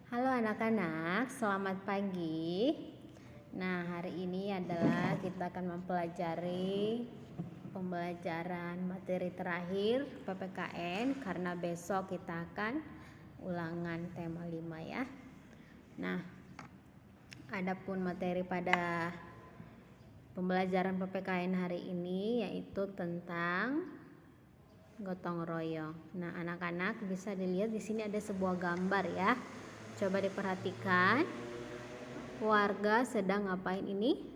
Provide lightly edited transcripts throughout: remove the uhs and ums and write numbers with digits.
Halo anak-anak, selamat pagi. Nah, hari ini adalah kita akan mempelajari pembelajaran materi terakhir PPKN karena besok kita akan ulangan tema 5 ya. Nah, adapun materi pada pembelajaran PPKN hari ini yaitu tentang gotong royong. Nah, anak-anak bisa dilihat di sini ada sebuah gambar ya. Coba diperhatikan. Warga sedang ngapain ini?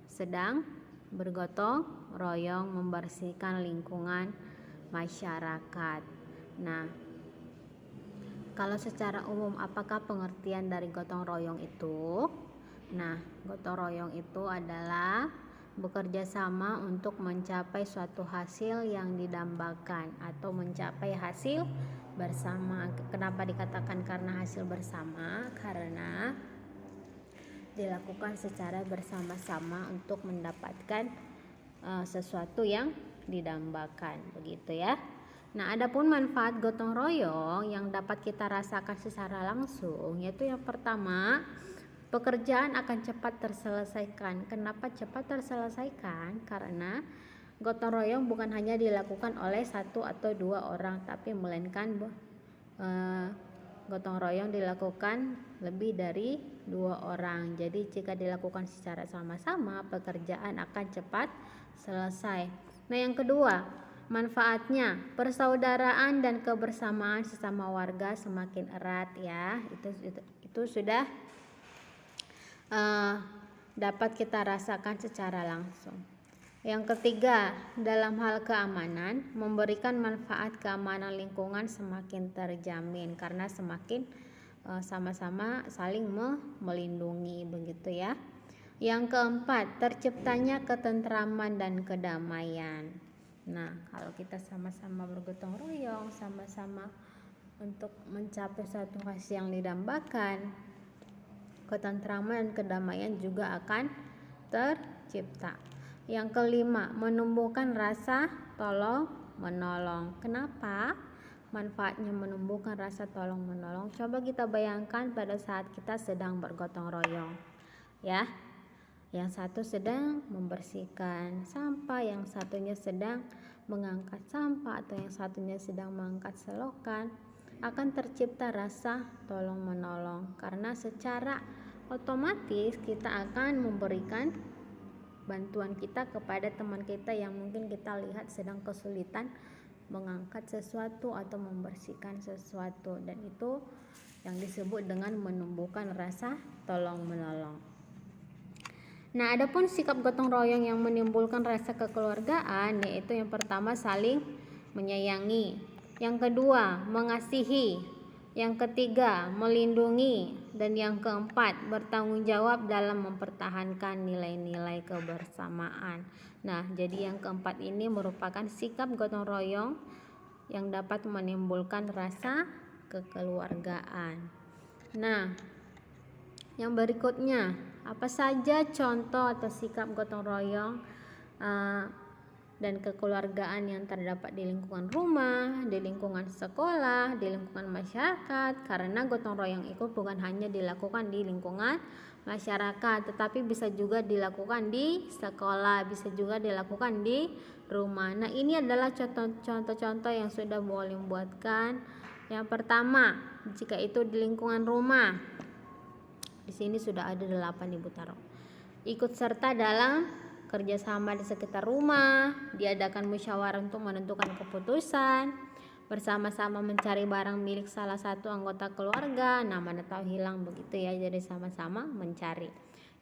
Sedang bergotong royong membersihkan lingkungan masyarakat. Nah, kalau secara umum apakah pengertian dari gotong royong itu? Nah, gotong royong itu adalah bekerja sama untuk mencapai suatu hasil yang didambakan atau mencapai hasil bersama. Kenapa dikatakan karena hasil bersama? Karena dilakukan secara bersama-sama untuk mendapatkan sesuatu yang didambakan, begitu ya. Nah, adapun manfaat gotong royong yang dapat kita rasakan secara langsung yaitu yang pertama, pekerjaan akan cepat terselesaikan. Kenapa cepat terselesaikan? Karena gotong royong bukan hanya dilakukan oleh satu atau dua orang, tapi melainkan gotong royong dilakukan lebih dari 2 orang. Jadi jika dilakukan secara sama-sama, pekerjaan akan cepat selesai. Nah, yang kedua, manfaatnya persaudaraan dan kebersamaan sesama warga semakin erat ya. Itu sudah dapat kita rasakan secara langsung. Yang ketiga, dalam hal keamanan, memberikan manfaat keamanan lingkungan semakin terjamin karena semakin sama-sama saling melindungi, begitu ya. Yang keempat, terciptanya ketentraman dan kedamaian. Nah, kalau kita sama-sama bergotong royong, sama-sama untuk mencapai suatu hasil yang didambakan, ketentraman dan kedamaian juga akan tercipta. Yang kelima, menumbuhkan rasa tolong menolong. Kenapa manfaatnya menumbuhkan rasa tolong menolong? Coba kita bayangkan pada saat kita sedang bergotong royong ya. Yang satu sedang membersihkan sampah, yang satunya sedang mengangkat sampah, atau yang satunya sedang mengangkat selokan, akan tercipta rasa tolong menolong karena secara otomatis kita akan memberikan bantuan kita kepada teman kita yang mungkin kita lihat sedang kesulitan mengangkat sesuatu atau membersihkan sesuatu, dan itu yang disebut dengan menumbuhkan rasa tolong menolong. Nah, adapun sikap gotong royong yang menimbulkan rasa kekeluargaan yaitu yang pertama, saling menyayangi, yang kedua, mengasihi, yang ketiga, melindungi, dan yang keempat, bertanggung jawab dalam mempertahankan nilai-nilai kebersamaan. Nah, jadi yang keempat ini merupakan sikap gotong royong yang dapat menimbulkan rasa kekeluargaan. Nah, yang berikutnya, apa saja contoh atau sikap gotong royong dan kekeluargaan yang terdapat di lingkungan rumah, di lingkungan sekolah, di lingkungan masyarakat? Karena gotong royong itu bukan hanya dilakukan di lingkungan masyarakat, tetapi bisa juga dilakukan di sekolah, bisa juga dilakukan di rumah. Nah, ini adalah contoh-contoh yang sudah boleh buatkan. Yang pertama, jika itu di lingkungan rumah, di sini sudah ada 8 Ibu taruh. Ikut serta dalam kerjasama di sekitar rumah, diadakan musyawarah untuk menentukan keputusan, bersama-sama mencari barang milik salah satu anggota keluarga. Nah, mana tahu hilang, begitu ya, jadi sama-sama mencari.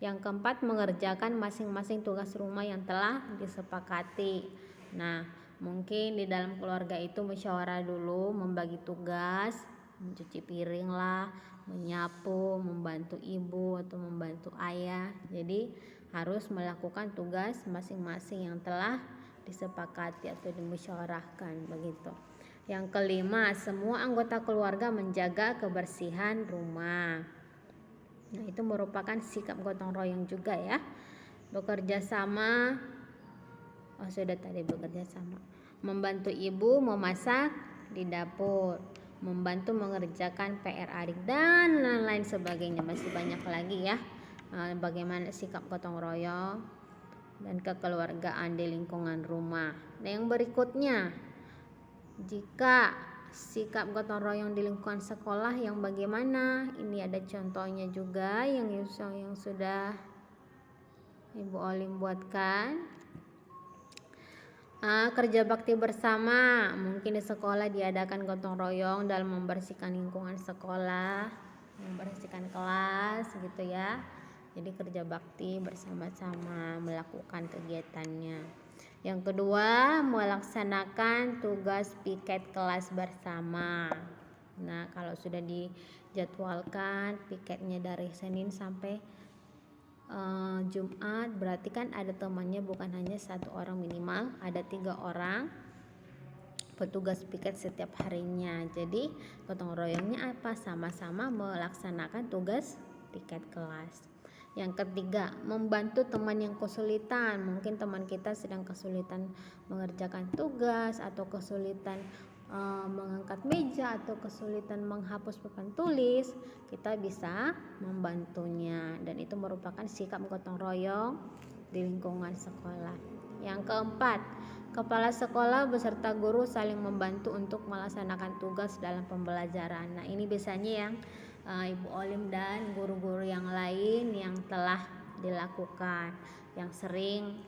Yang keempat, mengerjakan masing-masing tugas rumah yang telah disepakati. Nah, mungkin di dalam keluarga itu musyawarah dulu, membagi tugas, mencuci piring lah, menyapu, membantu ibu atau membantu ayah. Jadi harus melakukan tugas masing-masing yang telah disepakati atau dimusyawarahkan, begitu. Yang kelima, semua anggota keluarga menjaga kebersihan rumah. Nah, itu merupakan sikap gotong royong juga ya. Bekerja sama, sudah tadi bekerja sama. Membantu ibu memasak di dapur, membantu mengerjakan PR adik dan lain-lain sebagainya. Masih banyak lagi ya bagaimana sikap gotong royong dan kekeluargaan di lingkungan rumah. Nah, yang berikutnya, jika sikap gotong royong di lingkungan sekolah yang bagaimana? Ini ada contohnya juga yang sudah Ibu Olim buatkan. Kerja bakti bersama, mungkin di sekolah diadakan gotong royong dalam membersihkan lingkungan sekolah, membersihkan kelas gitu ya. Jadi kerja bakti bersama-sama melakukan kegiatannya. Yang kedua, melaksanakan tugas piket kelas bersama. Nah, kalau sudah dijadwalkan piketnya dari Senin sampai Jumat, berarti kan ada temannya, bukan hanya satu orang, minimal ada 3 orang petugas piket setiap harinya. Jadi gotong royongnya apa? Sama-sama melaksanakan tugas piket kelas. Yang ketiga, membantu teman yang kesulitan. Mungkin teman kita sedang kesulitan mengerjakan tugas atau kesulitan mengangkat meja atau kesulitan menghapus papan tulis, kita bisa membantunya, dan itu merupakan sikap gotong royong di lingkungan sekolah. Yang keempat, kepala sekolah beserta guru saling membantu untuk melaksanakan tugas dalam pembelajaran. Nah, ini biasanya yang Ibu Olim dan guru-guru yang lain yang telah dilakukan, yang sering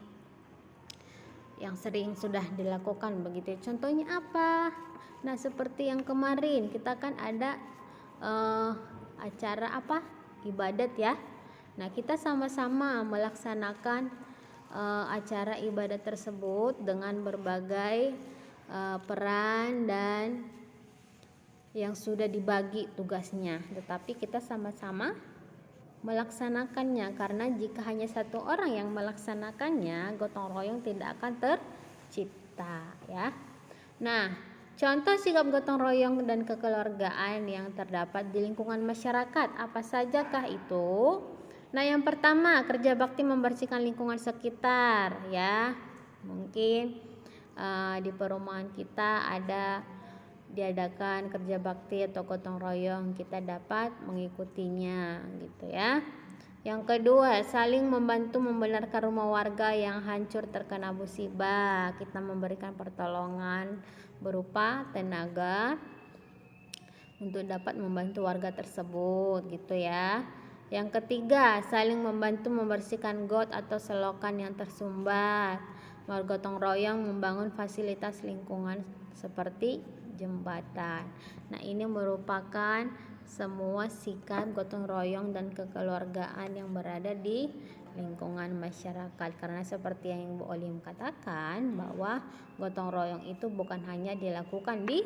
sudah dilakukan begitu. Contohnya apa? Nah, seperti yang kemarin kita kan ada acara apa? Ibadat ya. Nah, kita sama-sama melaksanakan acara ibadat tersebut dengan berbagai peran dan yang sudah dibagi tugasnya. Tetapi kita sama-sama melaksanakannya, karena jika hanya satu orang yang melaksanakannya, gotong royong tidak akan tercipta ya. Nah, contoh sikap gotong royong dan kekeluargaan yang terdapat di lingkungan masyarakat, apa sajakah itu? Nah, yang pertama, kerja bakti membersihkan lingkungan sekitar ya. Mungkin di perumahan kita ada diadakan kerja bakti atau gotong royong, kita dapat mengikutinya gitu ya. Yang kedua, saling membantu membenarkan rumah warga yang hancur terkena musibah. Kita memberikan pertolongan berupa tenaga untuk dapat membantu warga tersebut gitu ya. Yang ketiga, saling membantu membersihkan got atau selokan yang tersumbat. Gotong royong membangun fasilitas lingkungan seperti jembatan. Nah, ini merupakan semua sikap gotong royong dan kekeluargaan yang berada di lingkungan masyarakat. Karena seperti yang Ibu Olim katakan, bahwa gotong royong itu bukan hanya dilakukan di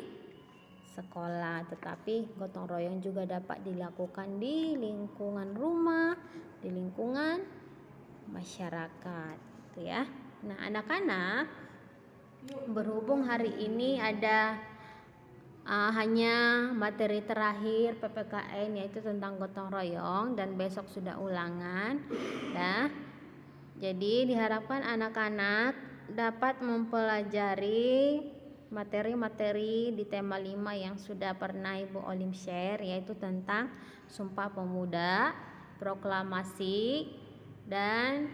sekolah, tetapi gotong royong juga dapat dilakukan di lingkungan rumah, di lingkungan masyarakat, gitu ya. Nah, anak-anak, berhubung hari ini ada hanya materi terakhir PPKN, yaitu tentang gotong royong, dan besok sudah ulangan. Nah, jadi diharapkan anak-anak dapat mempelajari materi-materi di tema 5 yang sudah pernah Ibu Olim share, yaitu tentang Sumpah Pemuda, proklamasi, dan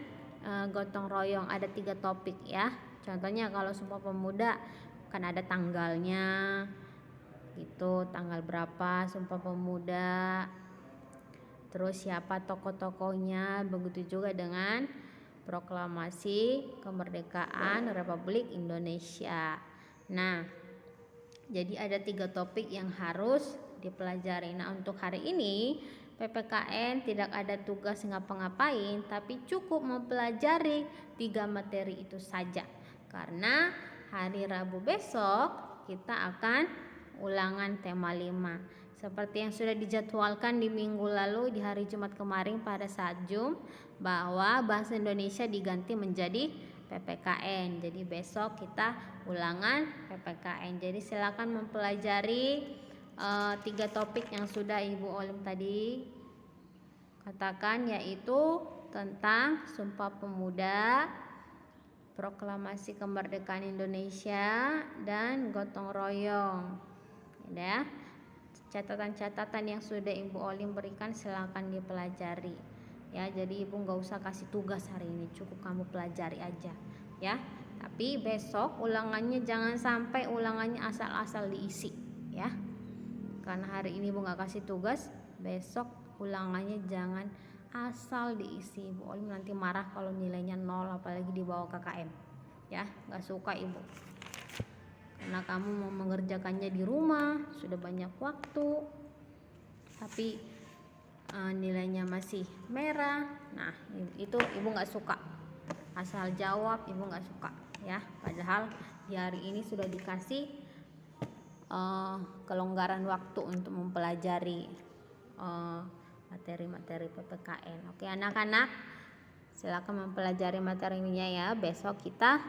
gotong royong. Ada 3 topik ya. Contohnya kalau Sumpah Pemuda kan ada tanggalnya, itu tanggal berapa Sumpah Pemuda, terus siapa tokoh-tokohnya. Begitu juga dengan proklamasi kemerdekaan Republik Indonesia. Nah, jadi ada 3 topik yang harus dipelajari. Nah, untuk hari ini PPKN tidak ada tugas ngapa-ngapain, tapi cukup mempelajari 3 materi itu saja. Karena hari Rabu besok kita akan ulangan tema 5. Seperti yang sudah dijadwalkan di minggu lalu, di hari Jumat kemarin pada saat Zoom, bahwa bahasa Indonesia diganti menjadi PPKN. Jadi besok kita ulangan PPKN. Jadi silakan mempelajari 3 topik yang sudah Ibu Olim tadi katakan, yaitu tentang Sumpah Pemuda, proklamasi kemerdekaan Indonesia, dan gotong royong. Ya. catatan-catatan yang sudah Ibu Olim berikan silakan dipelajari ya. Jadi Ibu nggak usah kasih tugas hari ini, cukup kamu pelajari aja ya. Tapi besok ulangannya jangan sampai ulangannya asal-asal diisi ya, karena hari ini Ibu nggak kasih tugas, besok ulangannya jangan asal diisi. Ibu Olim nanti marah kalau nilainya 0 apalagi dibawa KKM ya, nggak suka Ibu, karena kamu mau mengerjakannya di rumah sudah banyak waktu tapi nilainya masih merah. Nah itu Ibu nggak suka, asal jawab Ibu nggak suka ya. Padahal di hari ini sudah dikasih kelonggaran waktu untuk mempelajari materi-materi PPKN. Oke anak-anak, silakan mempelajari materinya ya, besok kita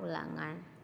ulangan.